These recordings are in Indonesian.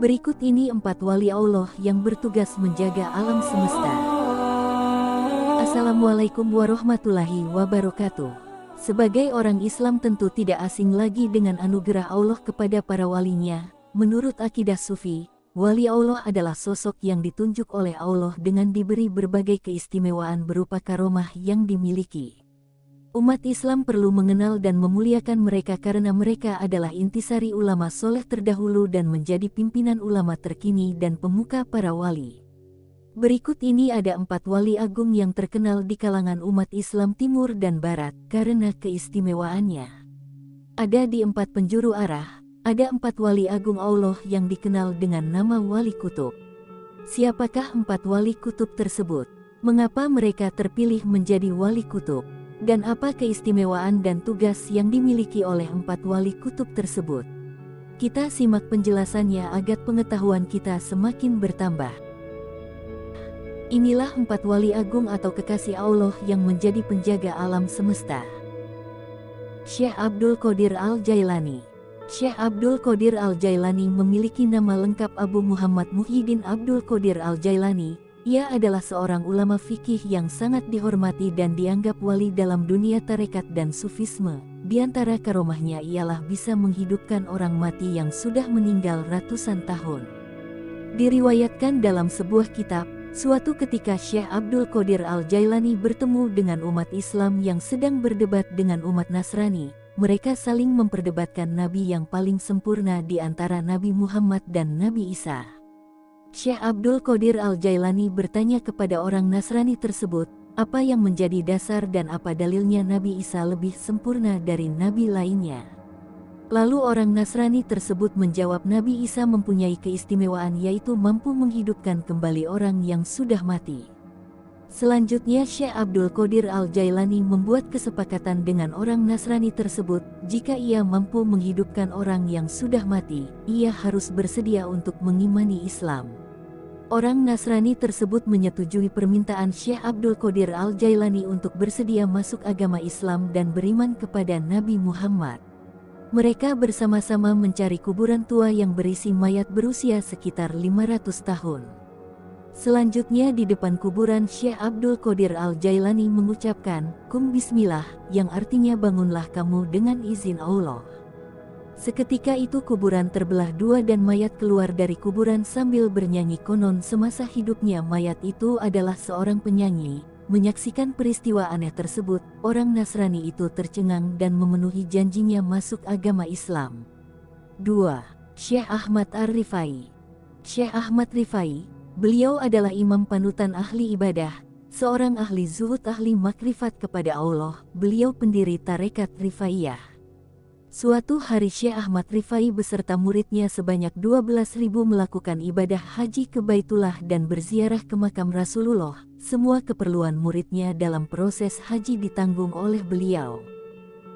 Berikut ini 4 wali Allah yang bertugas menjaga alam semesta. Assalamualaikum warahmatullahi wabarakatuh. Sebagai orang Islam tentu tidak asing lagi dengan anugerah Allah kepada para walinya. Menurut akidah Sufi, wali Allah adalah sosok yang ditunjuk oleh Allah dengan diberi berbagai keistimewaan berupa karomah yang dimiliki. Umat Islam perlu mengenal dan memuliakan mereka karena mereka adalah intisari ulama soleh terdahulu dan menjadi pimpinan ulama terkini dan pemuka para wali. Berikut ini ada 4 wali agung yang terkenal di kalangan umat Islam Timur dan Barat karena keistimewaannya. Ada di 4 penjuru arah, ada 4 wali agung Allah yang dikenal dengan nama wali kutub. Siapakah 4 wali kutub tersebut? Mengapa mereka terpilih menjadi wali kutub? Dan apa keistimewaan dan tugas yang dimiliki oleh 4 wali kutub tersebut? Kita simak penjelasannya agar pengetahuan kita semakin bertambah. Inilah 4 wali agung atau kekasih Allah yang menjadi penjaga alam semesta. Syekh Abdul Qadir Al-Jailani. Syekh Abdul Qadir Al-Jailani memiliki nama lengkap Abu Muhammad Muhyiddin Abdul Qadir Al-Jailani. Ia adalah seorang ulama fikih yang sangat dihormati dan dianggap wali dalam dunia tarekat dan sufisme. Di antara karomahnya ialah bisa menghidupkan orang mati yang sudah meninggal ratusan tahun. Diriwayatkan dalam sebuah kitab, suatu ketika Syekh Abdul Qadir Al-Jailani bertemu dengan umat Islam yang sedang berdebat dengan umat Nasrani. Mereka saling memperdebatkan Nabi yang paling sempurna di antara Nabi Muhammad dan Nabi Isa. Syekh Abdul Qadir Al-Jailani bertanya kepada orang Nasrani tersebut, apa yang menjadi dasar dan apa dalilnya Nabi Isa lebih sempurna dari nabi lainnya. Lalu orang Nasrani tersebut menjawab Nabi Isa mempunyai keistimewaan yaitu mampu menghidupkan kembali orang yang sudah mati. Selanjutnya Syekh Abdul Qadir Al-Jailani membuat kesepakatan dengan orang Nasrani tersebut, jika ia mampu menghidupkan orang yang sudah mati, ia harus bersedia untuk mengimani Islam. Orang Nasrani tersebut menyetujui permintaan Syekh Abdul Qadir Al-Jailani untuk bersedia masuk agama Islam dan beriman kepada Nabi Muhammad. Mereka bersama-sama mencari kuburan tua yang berisi mayat berusia sekitar 500 tahun. Selanjutnya di depan kuburan Syekh Abdul Qadir Al-Jailani mengucapkan, "Kum bismillah," yang artinya bangunlah kamu dengan izin Allah. Seketika itu kuburan terbelah dua dan mayat keluar dari kuburan sambil bernyanyi. Konon semasa hidupnya mayat itu adalah seorang penyanyi. Menyaksikan peristiwa aneh tersebut, orang Nasrani itu tercengang dan memenuhi janjinya masuk agama Islam. 2. Syekh Ahmad Ar-Rifai. Syekh Ahmad Rifai, beliau adalah imam panutan ahli ibadah, seorang ahli zuhud, ahli makrifat kepada Allah. Beliau pendiri tarekat Rifaiyah. Suatu hari Syekh Ahmad Rifai beserta muridnya sebanyak 12.000 melakukan ibadah haji ke Baitullah dan berziarah ke makam Rasulullah. Semua keperluan muridnya dalam proses haji ditanggung oleh beliau.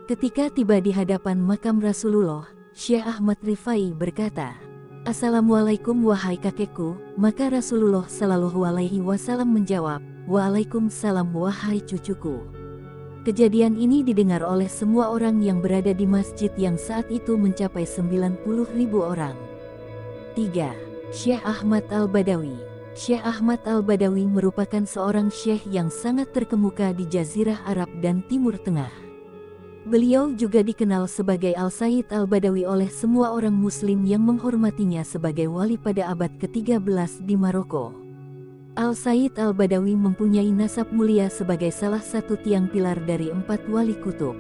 Ketika tiba di hadapan makam Rasulullah, Syekh Ahmad Rifai berkata, "Assalamualaikum wahai kakekku." Maka Rasulullah Shallallahu Alaihi Wasallam menjawab, "Waalaikumsalam wahai cucuku." Kejadian ini didengar oleh semua orang yang berada di masjid yang saat itu mencapai 90.000 orang. 3. Syekh Ahmad Al-Badawi. Syekh Ahmad Al-Badawi merupakan seorang syekh yang sangat terkemuka di Jazirah Arab dan Timur Tengah. Beliau juga dikenal sebagai Al-Sayyid Al-Badawi oleh semua orang muslim yang menghormatinya sebagai wali pada abad ke-13 di Maroko. Al-Sayyid Al-Badawi mempunyai nasab mulia sebagai salah satu tiang pilar dari 4 wali kutub.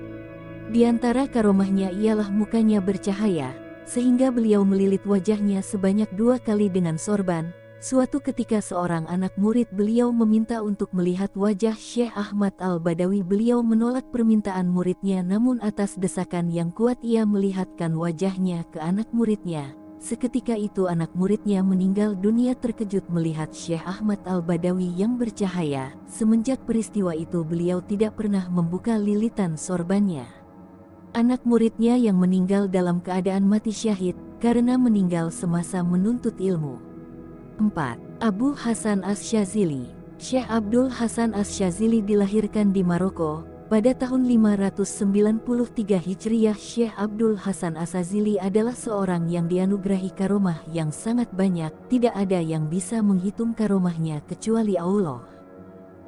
Di antara karomahnya ialah mukanya bercahaya, sehingga beliau melilit wajahnya sebanyak 2 kali dengan sorban. Suatu ketika seorang anak murid beliau meminta untuk melihat wajah Syekh Ahmad Al-Badawi. Beliau menolak permintaan muridnya, namun atas desakan yang kuat ia melihatkan wajahnya ke anak muridnya. Seketika itu anak muridnya meninggal dunia terkejut melihat Syekh Ahmad Al-Badawi yang bercahaya. Semenjak peristiwa itu beliau tidak pernah membuka lilitan sorbannya. Anak muridnya yang meninggal dalam keadaan mati syahid karena meninggal semasa menuntut ilmu. 4. Abu Hasan Asy-Syadzili. Syekh Abdul Hasan Asy-Syadzili dilahirkan di Maroko. Pada tahun 593 Hijriah, Syekh Abdul Hasan Asazili adalah seorang yang dianugerahi karomah yang sangat banyak. Tidak ada yang bisa menghitung karomahnya kecuali Allah.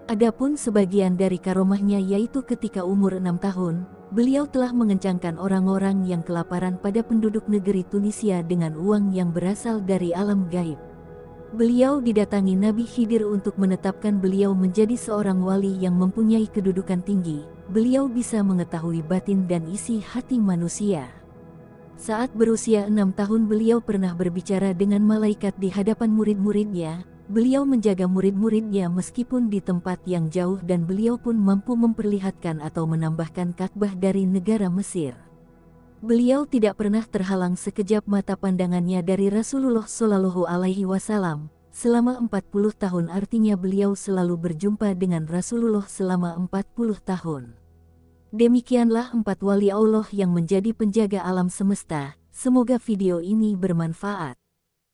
Adapun sebagian dari karomahnya yaitu ketika umur 6 tahun, beliau telah mengencangkan orang-orang yang kelaparan pada penduduk negeri Tunisia dengan uang yang berasal dari alam gaib. Beliau didatangi Nabi Khidir untuk menetapkan beliau menjadi seorang wali yang mempunyai kedudukan tinggi. Beliau bisa mengetahui batin dan isi hati manusia. Saat berusia 6 tahun beliau pernah berbicara dengan malaikat di hadapan murid-muridnya. Beliau menjaga murid-muridnya meskipun di tempat yang jauh dan beliau pun mampu memperlihatkan atau menambahkan Ka'bah dari negara Mesir. Beliau tidak pernah terhalang sekejap mata pandangannya dari Rasulullah Shallallahu Alaihi Wasallam. Selama 40 tahun artinya beliau selalu berjumpa dengan Rasulullah selama 40 tahun. Demikianlah 4 wali Allah yang menjadi penjaga alam semesta. Semoga video ini bermanfaat.